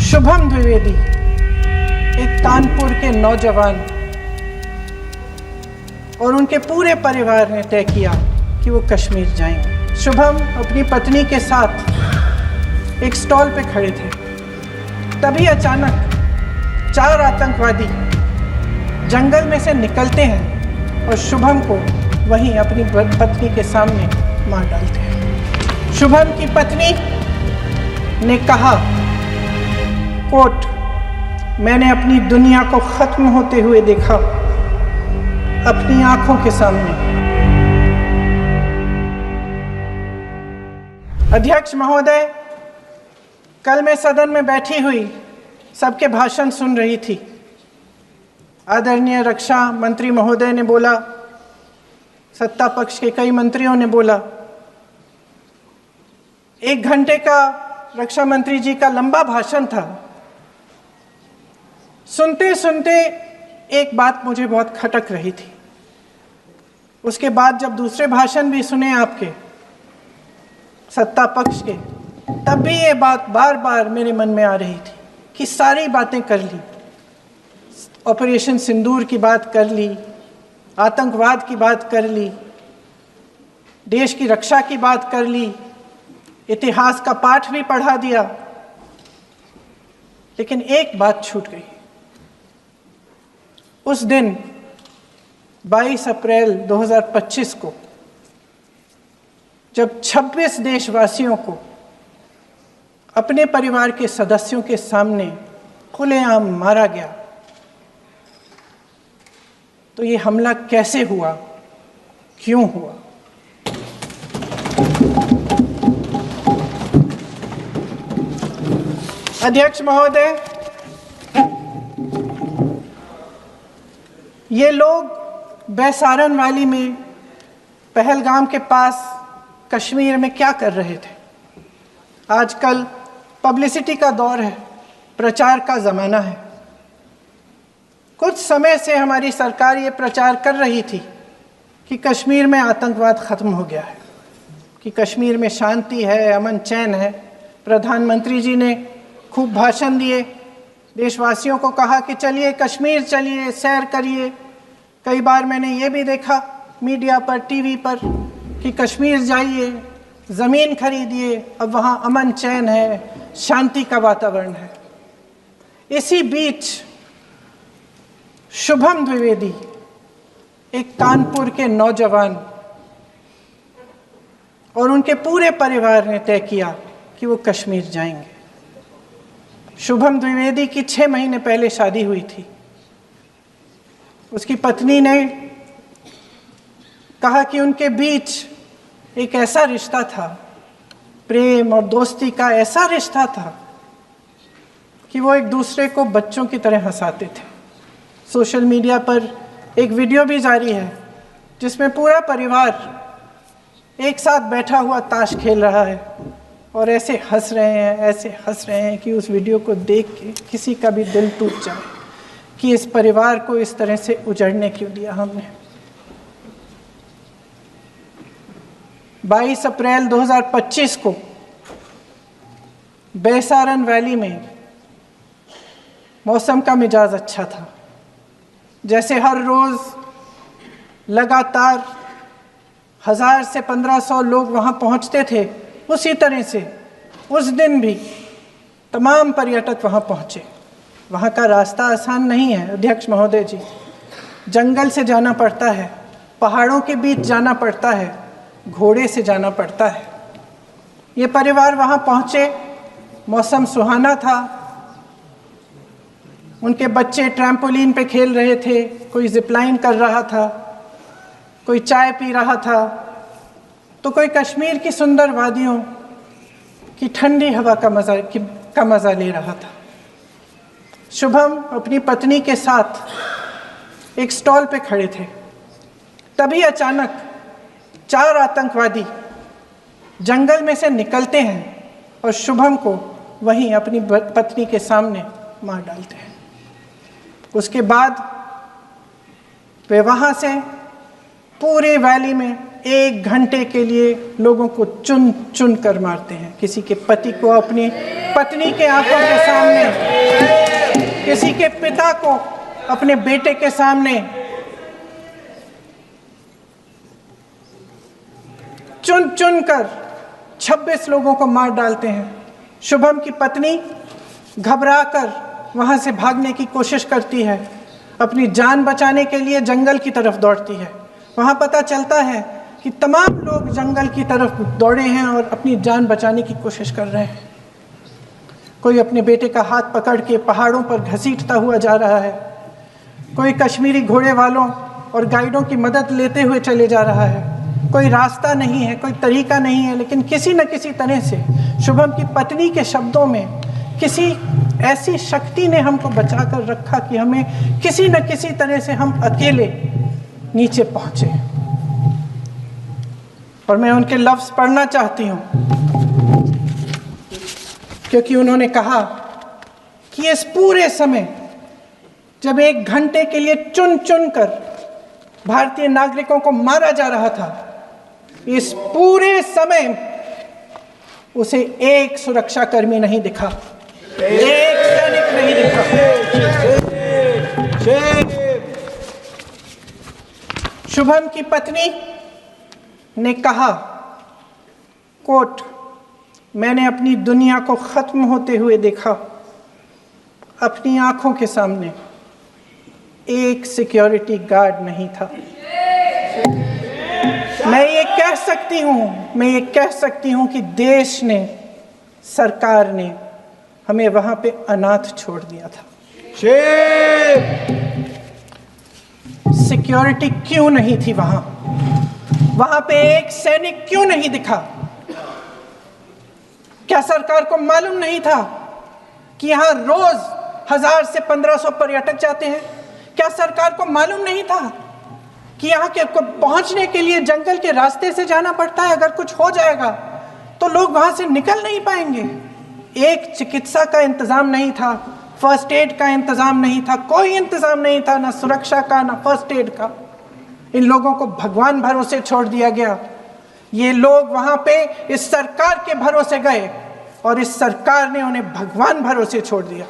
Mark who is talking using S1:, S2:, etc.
S1: शुभम द्विवेदी एक कानपुर के नौजवान और उनके पूरे परिवार ने तय किया कि वो कश्मीर जाएंगे। शुभम अपनी पत्नी के साथ एक स्टॉल पे खड़े थे, तभी अचानक 4 आतंकवादी जंगल में से निकलते हैं और शुभम को वहीं अपनी पत्नी के सामने मार डालते हैं। शुभम की पत्नी ने कहा, कोट, मैंने अपनी दुनिया को खत्म होते हुए देखा अपनी आंखों के सामने। अध्यक्ष महोदय, कल मैं सदन में बैठी हुई सबके भाषण सुन रही थी। आदरणीय रक्षा मंत्री महोदय ने बोला, सत्ता पक्ष के कई मंत्रियों ने बोला। 1 घंटे का रक्षा मंत्री जी का लंबा भाषण था। सुनते सुनते एक बात मुझे बहुत खटक रही थी। उसके बाद जब दूसरे भाषण भी सुने आपके सत्ता पक्ष के, तब भी ये बात बार बार मेरे मन में आ रही थी कि सारी बातें कर ली, ऑपरेशन सिंदूर की बात कर ली, आतंकवाद की बात कर ली, देश की रक्षा की बात कर ली, इतिहास का पाठ भी पढ़ा दिया, लेकिन एक बात छूट गई। उस दिन 22 अप्रैल 2025 को जब 26 देशवासियों को अपने परिवार के सदस्यों के सामने खुलेआम मारा गया, तो ये हमला कैसे हुआ, क्यों हुआ? अध्यक्ष महोदय, ये लोग बैसारन वैली में, पहलगाम के पास कश्मीर में क्या कर रहे थे? आजकल पब्लिसिटी का दौर है, प्रचार का ज़माना है। कुछ समय से हमारी सरकार ये प्रचार कर रही थी कि कश्मीर में आतंकवाद ख़त्म हो गया है, कि कश्मीर में शांति है, अमन चैन है। प्रधानमंत्री जी ने खूब भाषण दिए, देशवासियों को कहा कि चलिए कश्मीर चलिए, सैर करिए। कई बार मैंने ये भी देखा मीडिया पर, टीवी पर, कि कश्मीर जाइए, ज़मीन खरीदिए, अब वहाँ अमन चैन है, शांति का वातावरण है। इसी बीच शुभम द्विवेदी एक कानपुर के नौजवान और उनके पूरे परिवार ने तय किया कि वो कश्मीर जाएंगे। शुभम द्विवेदी की 6 महीने पहले शादी हुई थी। उसकी पत्नी ने कहा कि उनके बीच एक ऐसा रिश्ता था, प्रेम और दोस्ती का ऐसा रिश्ता था कि वो एक दूसरे को बच्चों की तरह हंसाते थे। सोशल मीडिया पर एक वीडियो भी जारी है जिसमें पूरा परिवार एक साथ बैठा हुआ ताश खेल रहा है और ऐसे हंस रहे हैं कि उस वीडियो को देख के किसी का भी दिल टूट जाए कि इस परिवार को इस तरह से उजड़ने क्यों दिया हमने। 22 अप्रैल 2025 को बैसारन वैली में मौसम का मिजाज अच्छा था। जैसे हर रोज़ लगातार 1000 से 1500 लोग वहाँ पहुँचते थे, उसी तरह से उस दिन भी तमाम पर्यटक वहाँ पहुँचे। वहाँ का रास्ता आसान नहीं है अध्यक्ष महोदय जी, जंगल से जाना पड़ता है, पहाड़ों के बीच जाना पड़ता है, घोड़े से जाना पड़ता है। ये परिवार वहाँ पहुँचे, मौसम सुहाना था, उनके बच्चे ट्रैम्पोलिन पे खेल रहे थे, कोई जिपलाइन कर रहा था, कोई चाय पी रहा था, तो कोई कश्मीर की सुंदर वादियों की ठंडी हवा का मज़ा ले रहा था। शुभम अपनी पत्नी के साथ एक स्टॉल पे खड़े थे, तभी अचानक 4 आतंकवादी जंगल में से निकलते हैं और शुभम को वहीं अपनी पत्नी के सामने मार डालते हैं। उसके बाद वे वहाँ से पूरी वैली में 1 घंटे के लिए लोगों को चुन चुन कर मारते हैं। किसी के पति को अपनी पत्नी के आंखों के सामने, किसी के पिता को अपने बेटे के सामने चुन चुन कर 26 लोगों को मार डालते हैं। शुभम की पत्नी घबराकर वहां से भागने की कोशिश करती है, अपनी जान बचाने के लिए जंगल की तरफ दौड़ती है। वहां पता चलता है कि तमाम लोग जंगल की तरफ दौड़े हैं और अपनी जान बचाने की कोशिश कर रहे हैं। कोई अपने बेटे का हाथ पकड़ के पहाड़ों पर घसीटता हुआ जा रहा है, कोई कश्मीरी घोड़े वालों और गाइडों की मदद लेते हुए चले जा रहा है। कोई रास्ता नहीं है, कोई तरीका नहीं है, लेकिन किसी न किसी तरह से शुभम की पत्नी के शब्दों में किसी ऐसी शक्ति ने हमको बचा कर रखा कि हमें किसी न किसी तरह से हम अकेले नीचे पहुंचे। और मैं उनके लफ्ज पढ़ना चाहती हूं, क्योंकि उन्होंने कहा कि इस पूरे समय जब 1 घंटे के लिए चुन चुन कर भारतीय नागरिकों को मारा जा रहा था, इस पूरे समय उसे एक सुरक्षाकर्मी नहीं दिखा, एक सैनिक नहीं दिखा। शुभम की पत्नी ने कहा, कोट, मैंने अपनी दुनिया को खत्म होते हुए देखा। अपनी आंखों के सामने एक सिक्योरिटी गार्ड नहीं था। मैं ये कह सकती हूं कि देश ने, सरकार ने हमें वहां पे अनाथ छोड़ दिया था। सिक्योरिटी क्यों नहीं थी वहां? वहां पे एक सैनिक क्यों नहीं दिखा? क्या सरकार को मालूम नहीं था कि यहां रोज 1000 से 1500 पर्यटक जाते हैं? क्या सरकार को मालूम नहीं था कि यहाँ के को पहुंचने के लिए जंगल के रास्ते से जाना पड़ता है? अगर कुछ हो जाएगा तो लोग वहां से निकल नहीं पाएंगे। एक चिकित्सा का इंतजाम नहीं था, फर्स्ट एड का इंतजाम नहीं था, कोई इंतजाम नहीं था, ना सुरक्षा का ना फर्स्ट एड का। इन लोगों को भगवान भरोसे छोड़ दिया गया। ये लोग वहां पे इस सरकार के भरोसे गए और इस सरकार ने उन्हें भगवान भरोसे छोड़ दिया।